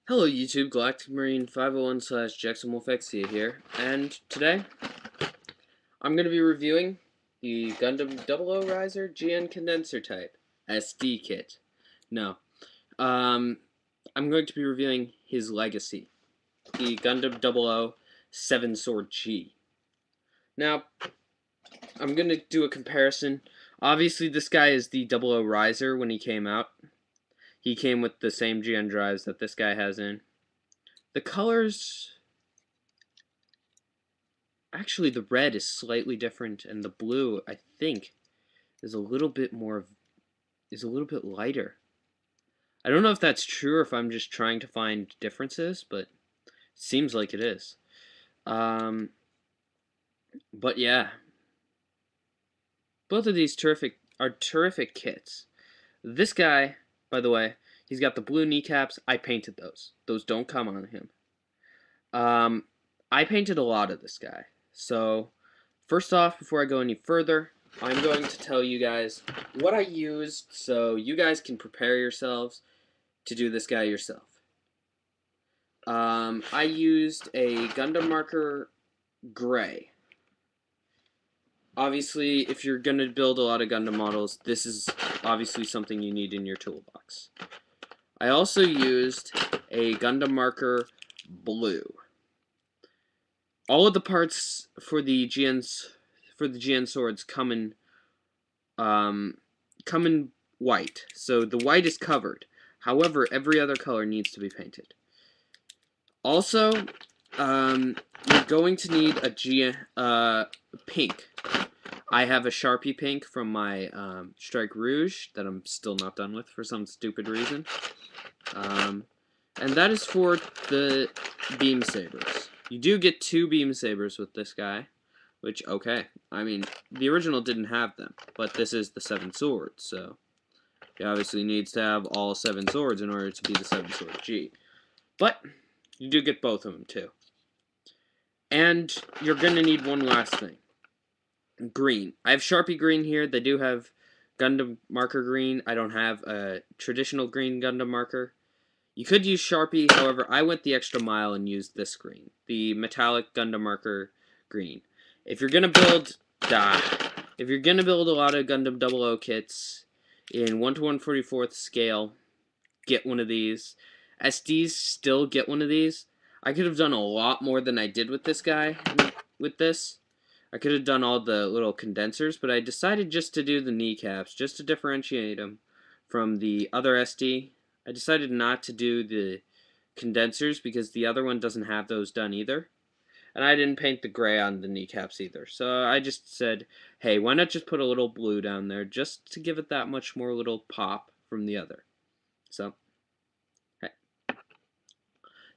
Hello YouTube, Galactic Marine 501 slash jexamwolfexia here, and today I'm going to be reviewing the Gundam 00 Riser GN Condenser Type SD kit. No, I'm going to be reviewing his legacy, the Gundam 00 Sword G. Now, I'm going to do a comparison. Obviously, this guy is the 00 Riser when he came out. He came with the same GN drives that this guy has in. The colors... Actually, the red is slightly different, and the blue, I think, is a little bit lighter. I don't know if that's true or if I'm just trying to find differences, but it seems like it is. But yeah, both of these are terrific kits. This guy, by the way, he's got the blue kneecaps. I painted those. Those don't come on him. I painted a lot of this guy. So, first off, before I go any further, I'm going to tell you guys what I used so you guys can prepare yourselves to do this guy yourself. I used a Gundam marker gray. Obviously, if you're going to build a lot of Gundam models, this is obviously something you need in your toolbox. I also used a Gundam marker blue. All of the parts for the GN swords come in white, so the white is covered. However, every other color needs to be painted. Also, you're going to need a pink. I have a Sharpie pink from my Strike Rouge that I'm still not done with for some stupid reason. And that is for the beam sabers. You do get 2 beam sabers with this guy, which, okay. I mean, the original didn't have them, but this is the 7 swords, so he obviously needs to have all 7 swords in order to be the 7 sword G. But you do get both of them, too. And you're going to need one last thing. Green. I have Sharpie green here. They do have Gundam marker green. I don't have a traditional green Gundam marker. You could use Sharpie, however, I went the extra mile and used this green, the metallic Gundam marker green. If you're gonna build a lot of Gundam 00 kits in 1 to 1/44 scale, get one of these. SDs still get one of these. I could have done a lot more than I did with this guy. I could have done all the little condensers, but I decided just to do the kneecaps, just to differentiate them from the other SD. I decided not to do the condensers because the other one doesn't have those done either. And I didn't paint the gray on the kneecaps either. So I just said, hey, why not just put a little blue down there just to give it that much more little pop from the other. So, hey.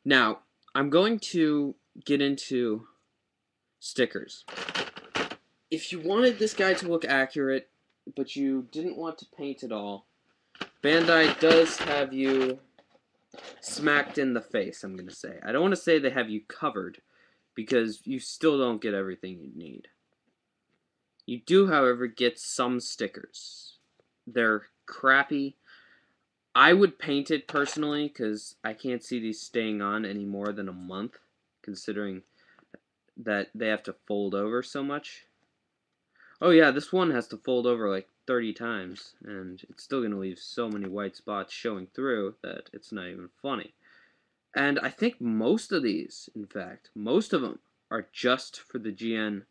Now, I'm going to get into stickers. If you wanted this guy to look accurate, but you didn't want to paint it all, Bandai does have you smacked in the face, I'm going to say. I don't want to say they have you covered, because you still don't get everything you need. You do, however, get some stickers. They're crappy. I would paint it personally, because I can't see these staying on any more than a month, considering that they have to fold over so much. Oh yeah, this one has to fold over like 30 times, and it's still going to leave so many white spots showing through that it's not even funny. And I think most of these, in fact, most of them are just for the GN.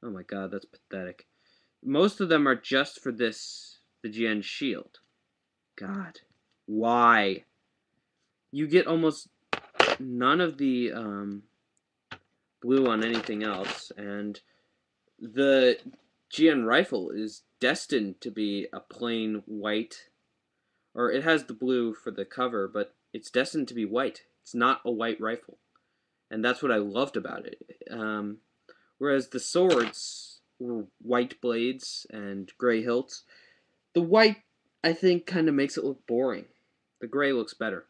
Oh my god, that's pathetic. Most of them are just for the GN shield. God, why? You get almost none of the blue on anything else, and the GN rifle is destined to be a plain white, or it has the blue for the cover, but it's destined to be white. It's not a white rifle, and that's what I loved about it. Whereas the swords were white blades and gray hilts, the white, I think, kind of makes it look boring. The gray looks better,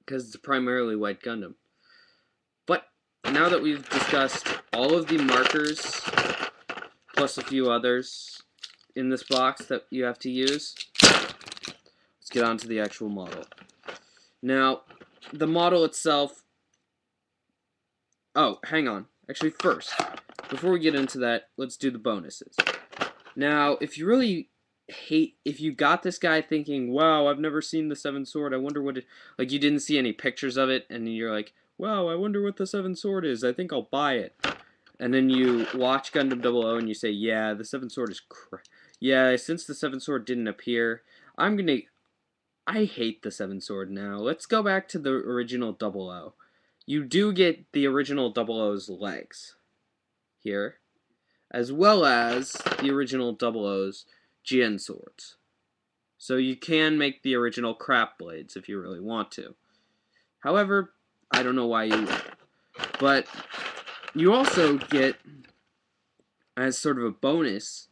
because it's primarily white Gundam. But now that we've discussed all of the markers, plus a few others in this box that you have to use, let's get on to the actual model. Now, the model itself... Oh, hang on. Actually, first, before we get into that, let's do the bonuses. Now, if you really if you got this guy thinking, wow, I've never seen the Seven Sword, I wonder what it, like, you didn't see any pictures of it, and you're like, wow, I wonder what the Seven Sword is, I think I'll buy it. And then you watch Gundam 00 and you say, yeah, the Seven Sword is yeah, since the Seven Sword didn't appear, I hate the Seven Sword now. Let's go back to the original 00. You do get the original 00's legs here, as well as the original 00's GN swords. So you can make the original crap blades if you really want to. However, I don't know why you would. But you also get, as sort of a bonus,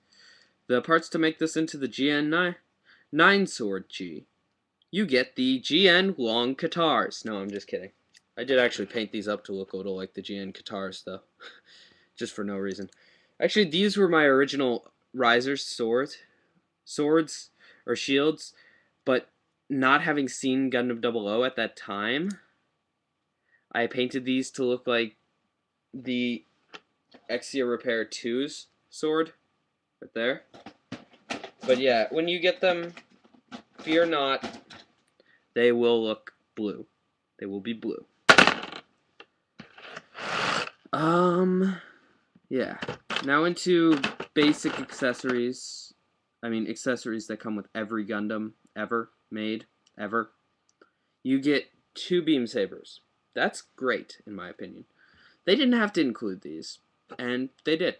the parts to make this into the GN 9 sword G. You get the GN long katars. No, I'm just kidding. I did actually paint these up to look a little like the GN katars, though. Just for no reason. Actually, these were my original Riser's swords or shields, but not having seen Gundam 00 at that time, I painted these to look like the Exia Repair 2's sword, right there. But yeah, when you get them, fear not, they will look blue. They will be blue. Yeah. Now into basic accessories. I mean, accessories that come with every Gundam ever made, ever. You get 2 beam sabers. That's great, in my opinion. They didn't have to include these, and they did.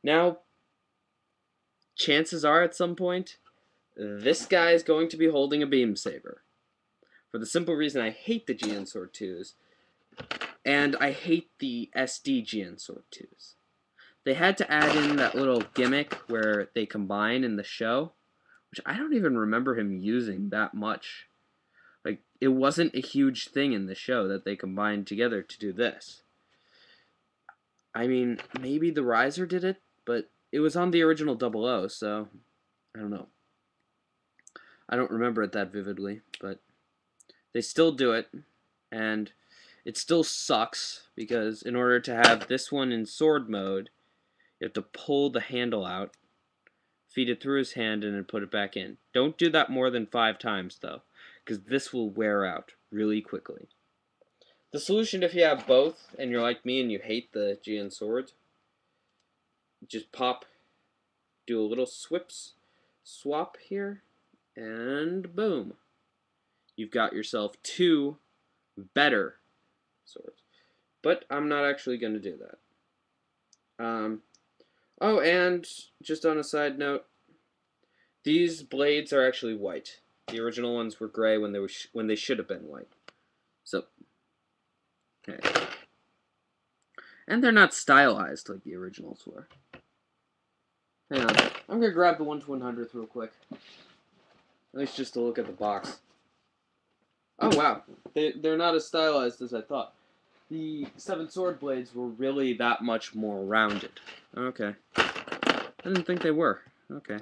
Now, chances are at some point, this guy is going to be holding a beam saber. For the simple reason I hate the GN Sword 2s, and I hate the SD GN Sword 2s. They had to add in that little gimmick where they combine in the show, which I don't even remember him using that much. Like, it wasn't a huge thing in the show that they combined together to do this. I mean, maybe the Riser did it, but it was on the original 00, so I don't know. I don't remember it that vividly, but they still do it, and it still sucks, because in order to have this one in sword mode, you have to pull the handle out, feed it through his hand, and then put it back in. Don't do that more than 5 times, though, because this will wear out really quickly. The solution, if you have both, and you're like me and you hate the GN swords, just do a little swap here, and boom. You've got yourself 2 better swords. But I'm not actually going to do that. Oh, and just on a side note, these blades are actually white. The original ones were gray when they should have been white. So, okay. And they're not stylized like the originals were. Hang on. I'm going to grab the 1/100th real quick. At least just to look at the box. Oh, wow. They're not as stylized as I thought. The 7 sword blades were really that much more rounded. Okay. I didn't think they were. Okay.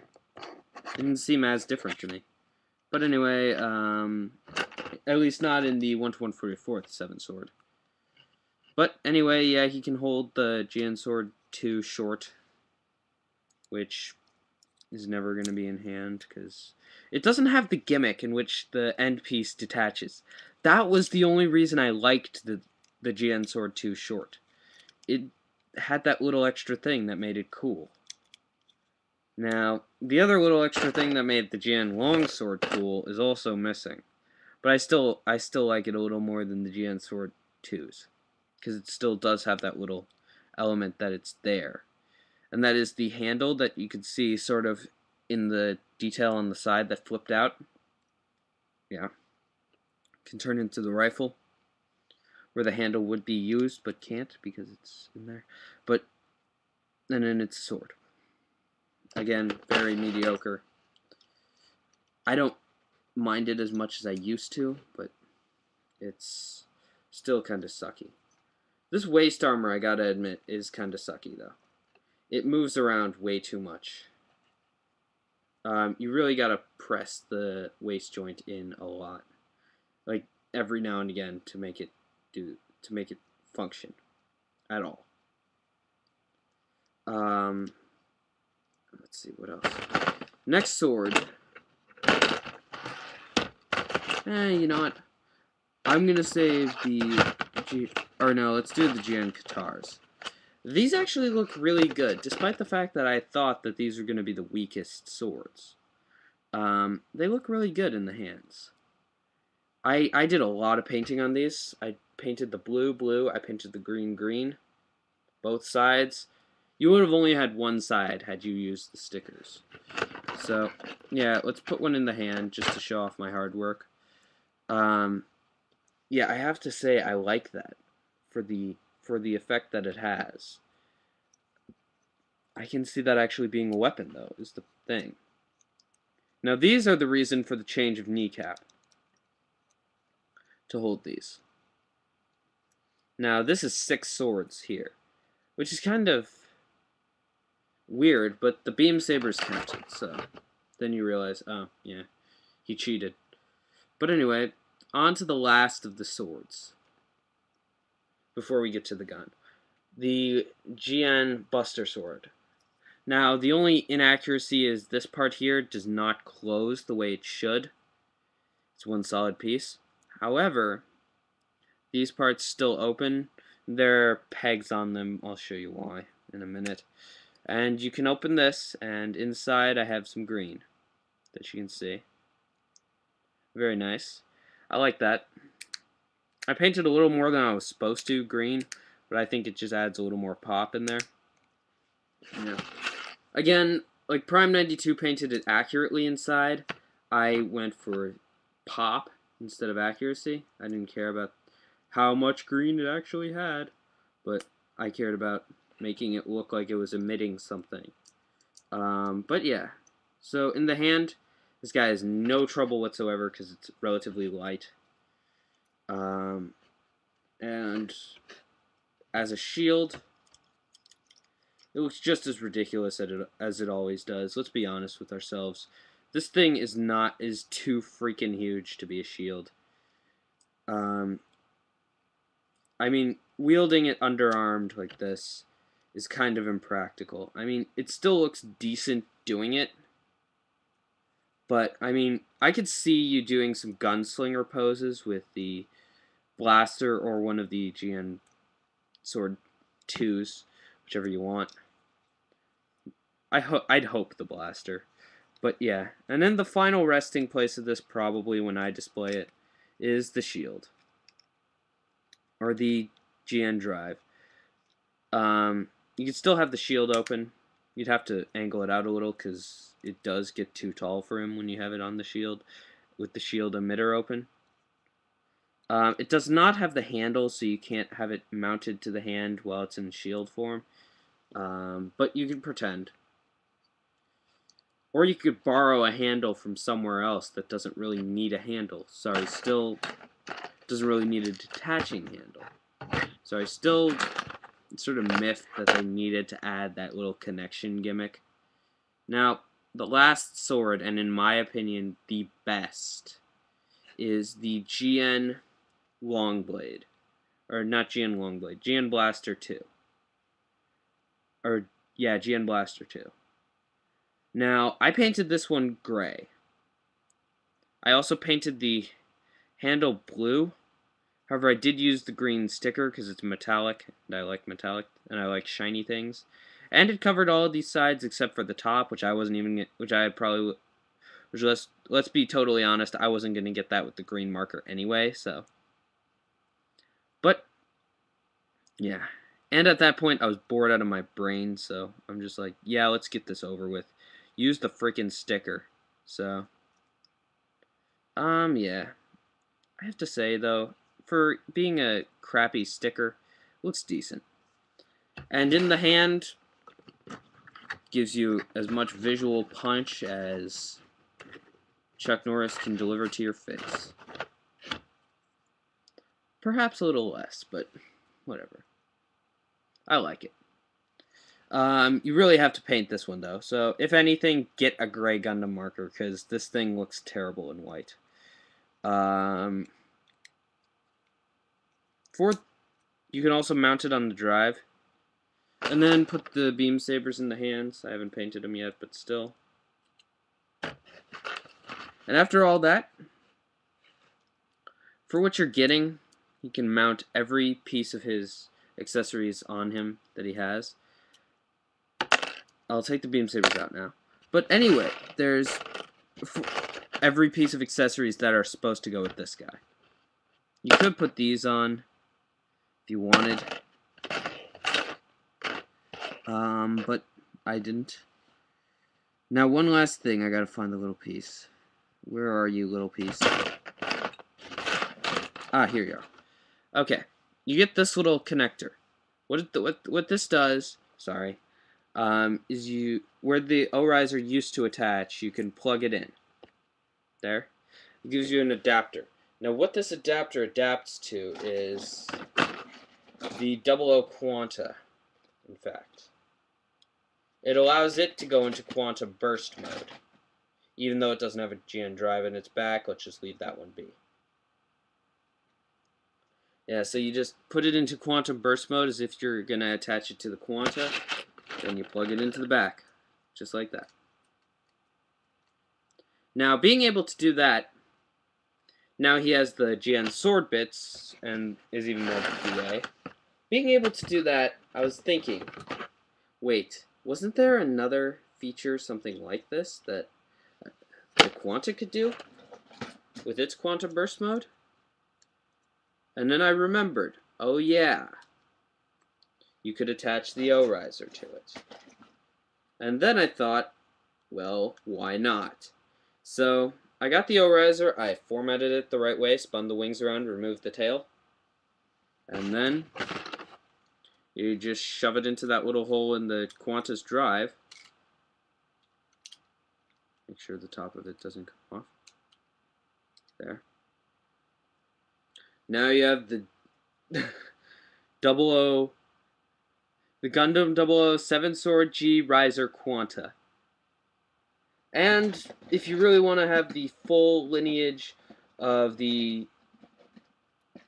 Didn't seem as different to me. But anyway, at least not in the 1/144th 7 sword. But anyway, yeah, he can hold the GN Sword 2 short, which is never going to be in hand, because it doesn't have the gimmick in which the end piece detaches. That was the only reason I liked the GN Sword 2 short. It had that little extra thing that made it cool. Now, the other little extra thing that made the GN Long Sword cool is also missing. But I still like it a little more than the GN Sword 2s. Because it still does have that little element that it's there. And that is the handle that you can see sort of in the detail on the side that flipped out. Yeah. Can turn into the rifle, where the handle would be used but can't because it's in there. And then it's a sword. Again, very mediocre. I don't mind it as much as I used to, but it's still kind of sucky. This waist armor, I gotta admit, is kind of sucky, though. It moves around way too much. You really gotta press the waist joint in a lot. Like, every now and again to make it function at all. Let's see what else. Next sword. You know what? I'm gonna save the let's do the GN Katars. These actually look really good, despite the fact that I thought that these were gonna be the weakest swords. They look really good in the hands. I did a lot of painting on these. I painted the blue, I painted the green, both sides. You would have only had one side had you used the stickers. So, yeah, let's put one in the hand just to show off my hard work. Yeah, I have to say I like that for the effect that it has. I can see that actually being a weapon, though, is the thing. Now, these are the reason for the change of kneecap to hold these. Now, this is 6 swords here, which is kind of weird, but the beam saber's counted, so then you realize, oh, yeah, he cheated. But anyway, on to the last of the swords before we get to the gun. The GN Buster Sword. Now, the only inaccuracy is this part here does not close the way it should. It's one solid piece. However, these parts still open. There are pegs on them. I'll show you why in a minute. And you can open this, and inside I have some green that you can see. Very nice. I like that. I painted a little more than I was supposed to green, but I think it just adds a little more pop in there. Yeah. Again, like Prime 92 painted it accurately inside. I went for pop instead of accuracy. I didn't care about how much green it actually had, but I cared about making it look like it was emitting something. But yeah, so in the hand, this guy has no trouble whatsoever because it's relatively light. And as a shield, it looks just as ridiculous as it always does. Let's be honest with ourselves. This thing is too freaking huge to be a shield. I mean, wielding it underarmed like this is kind of impractical. I mean, it still looks decent doing it. But, I mean, I could see you doing some gunslinger poses with the blaster or one of the GN Sword 2s, whichever you want. I'd hope the blaster. But yeah, and then the final resting place of this, probably when I display it, is the shield. Or the GN drive. You can still have the shield open. You'd have to angle it out a little because it does get too tall for him when you have it on the shield, with the shield emitter open. It does not have the handle, so you can't have it mounted to the hand while it's in shield form. But you can pretend. Or you could borrow a handle from somewhere else that doesn't really need a handle. Sorry, still doesn't really need a detaching handle. Sorry, still sort of miffed that they needed to add that little connection gimmick. Now, the last sword, and in my opinion, the best, is the GN Longblade. Or not GN Longblade, GN Blaster 2. Or, yeah, GN Blaster 2. Now, I painted this one gray. I also painted the handle blue. However, I did use the green sticker because it's metallic, and I like metallic, and I like shiny things. And it covered all of these sides except for the top, which I wasn't even, let's be totally honest, I wasn't going to get that with the green marker anyway, so. But, yeah. And at that point, I was bored out of my brain, so I'm just like, yeah, let's get this over with. Use the freaking sticker. So, yeah. I have to say, though, for being a crappy sticker, looks decent. And in the hand, gives you as much visual punch as Chuck Norris can deliver to your face. Perhaps a little less, but whatever. I like it. You really have to paint this one, though. So, if anything, get a gray Gundam marker, because this thing looks terrible in white. Fourth, you can also mount it on the drive. And then put the beam sabers in the hands. I haven't painted them yet, but still. And after all that, for what you're getting, you can mount every piece of his accessories on him that he has. I'll take the beam sabers out now. But anyway, there's every piece of accessories that are supposed to go with this guy. You could put these on if you wanted. But I didn't. Now, one last thing, I gotta find the little piece. Where are you, little piece? Ah, here you are. Okay, you get this little connector. What this does, sorry, is where the O-riser used to attach, you can plug it in. There. It gives you an adapter. Now, what this adapter adapts to is the 00 Quanta, in fact. It allows it to go into Quanta burst mode. Even though it doesn't have a GN drive in its back, let's just leave that one be. Yeah, so you just put it into quantum burst mode as if you're going to attach it to the Quanta, then you plug it into the back, just like that. Now, being able to do that, now he has the GN sword bits, and is even more DA. Being able to do that, I was thinking, wait, wasn't there another feature, something like this, that the Quanta could do with its quantum burst mode? And then I remembered, oh yeah, you could attach the O-riser to it. And then I thought, well, why not? So I got the O-riser, I formatted it the right way, spun the wings around, removed the tail, and then you just shove it into that little hole in the Quanta's drive. Make sure the top of it doesn't come off. There. Now you have the the Gundam 007 Sword G Riser Quanta. And if you really want to have the full lineage of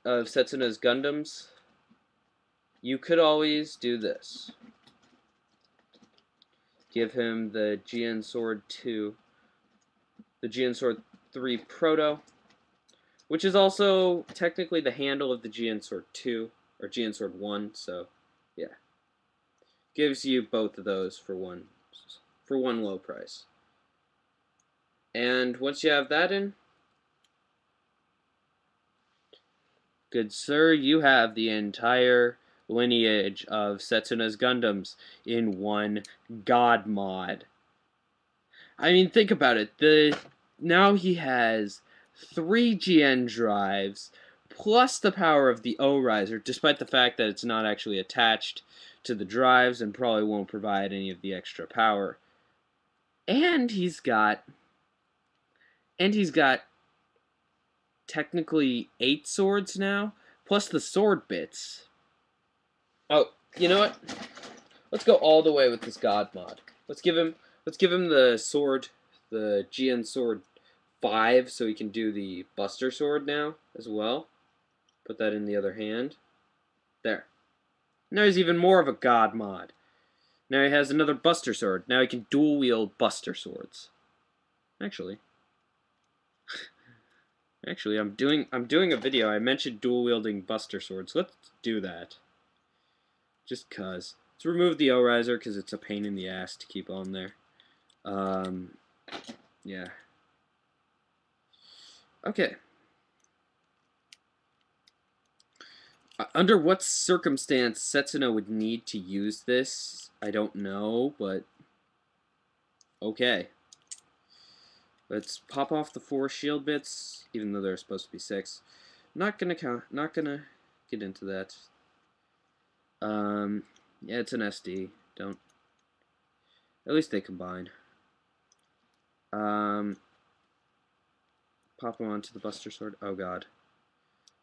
Setsuna's Gundams, you could always do this. Give him the GN Sword 2, the GN Sword 3 Proto, which is also technically the handle of the GN Sword 2, or GN Sword 1, so yeah. Gives you both of those for one low price. And once you have that in, good sir, you have the entire lineage of Setsuna's Gundams in one god mod. I mean, think about it. Now he has 3 GN drives, plus the power of the O-riser, despite the fact that it's not actually attached to the drives and probably won't provide any of the extra power. And he's got technically 8 swords now, plus the sword bits. Oh, you know what? Let's go all the way with this god mod. Let's give him the sword, the GN sword 5, so he can do the Buster Sword now as well. Put that in the other hand. There. Now he's even more of a god mod. Now he has another Buster Sword. Now he can dual wield Buster Swords. Actually, I'm doing a video. I mentioned dual wielding Buster Swords. Let's do that. Just cause. Let's remove the O-riser because it's a pain in the ass to keep on there. Yeah. Okay. Under what circumstance Setsuna would need to use this, I don't know, but okay. Let's pop off the 4 shield bits, even though they're supposed to be 6. Not gonna get into that. Yeah, it's an SD. Don't. At least they combine. Pop them onto the Buster Sword. Oh god.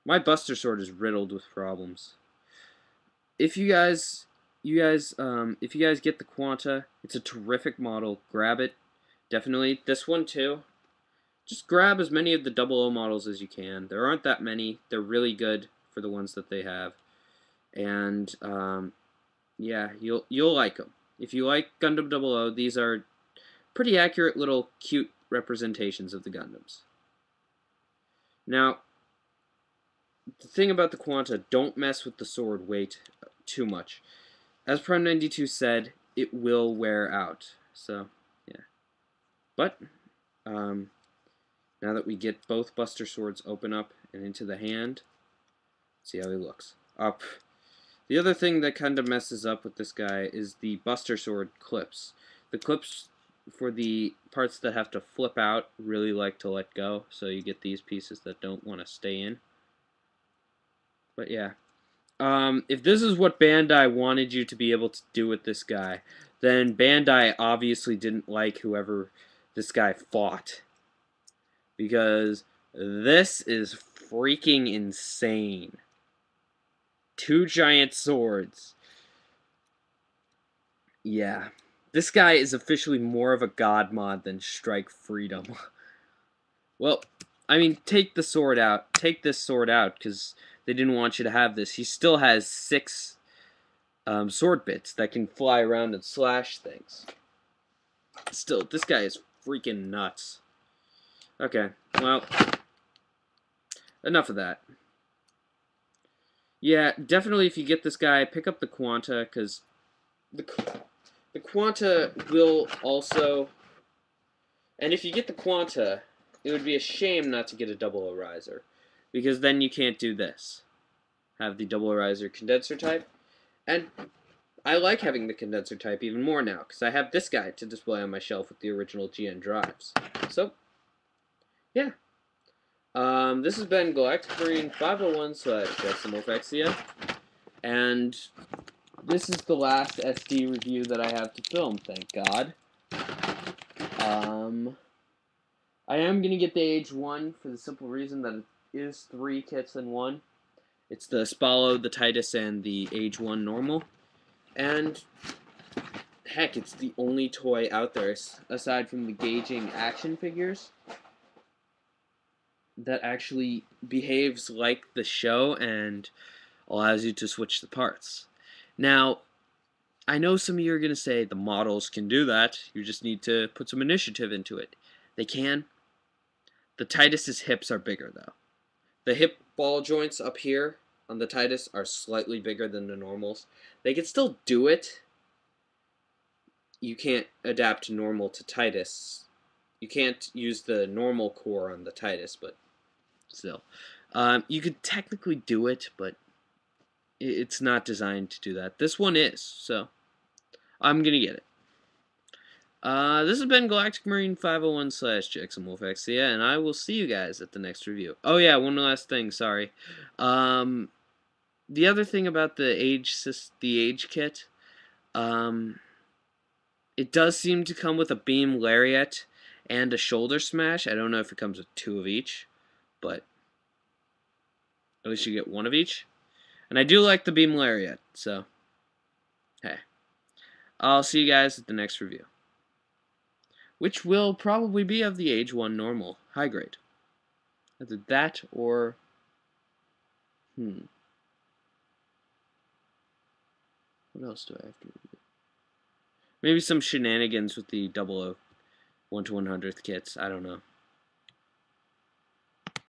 My Buster Sword is riddled with problems. If you guys get the Quanta, it's a terrific model. Grab it. Definitely. This one too. Just grab as many of the 00 models as you can. There aren't that many. They're really good for the ones that they have. And yeah, you'll like them. If you like Gundam 00, these are pretty accurate little cute representations of the Gundams. Now, the thing about the Quanta, don't mess with the sword weight too much. As Prime 92 said, it will wear out. So, yeah. But, now that we get both Buster Swords open up and into the hand, see how he looks. Up. The other thing that kind of messes up with this guy is the Buster Sword clips. The clips for the parts that have to flip out really like to let go, so you get these pieces that don't want to stay in. But yeah. If this is what Bandai wanted you to be able to do with this guy, then Bandai obviously didn't like whoever this guy fought. Because this is freaking insane. 2 giant swords. Yeah. This guy is officially more of a god mod than Strike Freedom. Well, I mean, take the sword out. Take this sword out, because they didn't want you to have this. He still has 6 sword bits that can fly around and slash things. Still, this guy is freaking nuts. Okay, well, enough of that. Yeah, definitely if you get this guy, pick up the Quanta, because the Quanta will also... And if you get the Quanta, it would be a shame not to get a double ariser, because then you can't do this. Have the double ariser condenser type, and I like having the condenser type even more now, because I have this guy to display on my shelf with the original GN drives. So, yeah. This has been Galactic Marine 501 / jexamwolfexia, and this is the last SD review that I have to film, thank God. I am going to get the Age 1 for the simple reason that it is 3 kits in one. It's the Spallo, the Titus, and the Age 1 normal. And, heck, it's the only toy out there, aside from the gauging action figures, that actually behaves like the show and allows you to switch the parts. Now, I know some of you are going to say the models can do that, you just need to put some initiative into it. They can. The Titus's hips are bigger, though. The hip ball joints up here on the Titus are slightly bigger than the normals. They can still do it. You can't adapt normal to Titus. You can't use the normal core on the Titus, but still. You could technically do it, but it's not designed to do that. This one is, so I'm going to get it. This has been Galactic Marine 501 / jexamwolfexia, and I will see you guys at the next review. Oh yeah, one last thing, sorry. The other thing about the age kit, it does seem to come with a beam lariat and a shoulder smash. I don't know if it comes with 2 of each, but at least you get 1 of each. And I do like the beam lariat, so hey. I'll see you guys at the next review, which will probably be of the Age 1 normal, high grade. Either that or... What else do I have to review? Maybe some shenanigans with the 00 1 to 100th kits, I don't know.